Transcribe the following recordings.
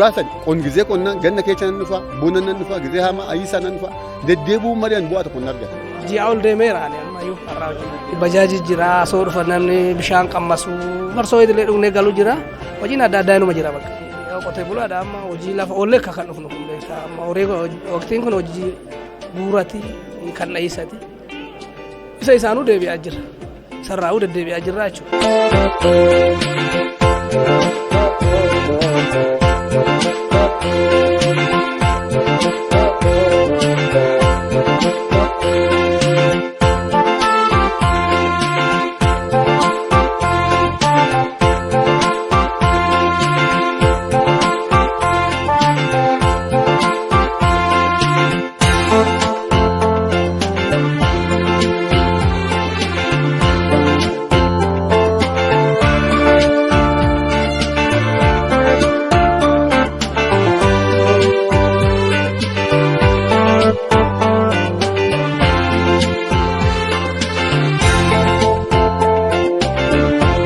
dhugaatan qon gizee qonnaan ganna keessa nan dhufa buna nan dhufa gizee hama ayisa nan dhufa deddeebuu mari'an bu'aa tokko nan argata. Ji'a ol deemeera ani ammayyuu har'aa bajaaji jira soo dhufa namni bishaan qammasu marsoo idilee dhugnee galu jira hojiin adda addaa inuma jira bakka qotee bulaadha amma hojii lafa oollee akka kan dhufnu kun amma horii waqtiin kun hojii guurati kan dhayiisati isa isaanuu deebi'aa jira sarraa'uu deddeebi'aa jirra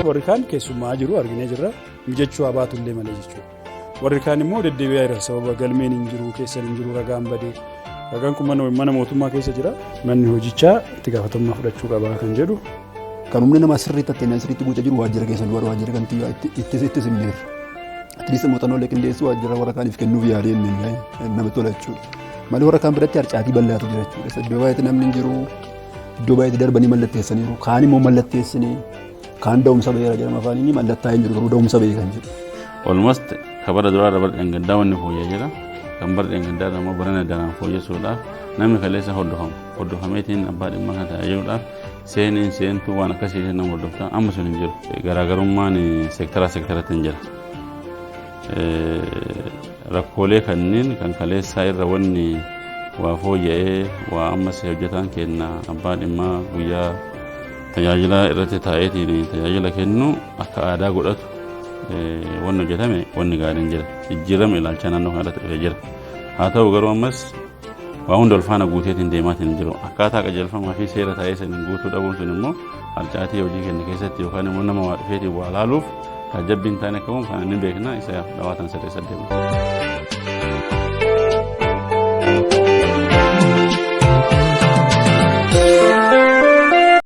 Warri kaan keessummaa jiru arginee jirra mijachuu abaatullee malee jechuudha. Warri kaan immoo deddeebi'aa jira sababa galmeen hin jiru keessan hin jiru ragaan badee ragaan kun mana mootummaa keessa jira manni hojichaa itti gaafatamummaa fudhachuu qabaa kan jedhu. Kan humna nama sirriitti atteenaan sirriitti guutaa jiru waajjira keessan dura waajjira kan ittis hin jirre. Atleast muuxannoo qindeessuu waajjira warra kaaniif kennuuf yaadeen nama tola jechuudha. Malee warra kaan biratti harcaatii bal'aatu jira jechuudha. Iddoo baay'eetti namni hin jiru iddoo baay'eetti darbanii mallatteessaniiru kaan immoo mallatteessanii kaan da'umsa beera jedhama afaan inni mallattaa hin jiru garuu da'umsa beekan kan jedhu. Almost kabara duraa dabar dhangaddaa wanni fooyyee jira kan bar dhangaddaa immoo barana danaan fooyyessuudhaaf namni kaleessa hordofameetiin abbaa dhimma kan tajaajiluudhaaf seentuu waan akkasii nama hordoftaa amma sun hin jiru garaagarummaan seektaratti hin jira. Rakkoolee kanneen kan kaleessaa irra wanni waa fooyya'ee waa ammas hojjetaan kenna abbaa dhimmaa guyyaa tajaajila irratti taa'eetiin tajaajila kennu akka aadaa godhatu wanni hojjetame wanni gaariin jira jijjiirama ilaalcha naannoo kanatti dhufee jira haa ta'u garuu ammas waa hunda ulfaana guuteetiin deemaatiin hin jiru akkaataa qajeelfamaa fi seera taa'ee saniin guutuu dhabuun sun immoo harcaatii hojii kenna keessatti yookaan immoo nama waa dhufeetiin waa laaluuf taajabbiin taane qabuun kan inni beekna isa dhawaatan sirreessa deemu.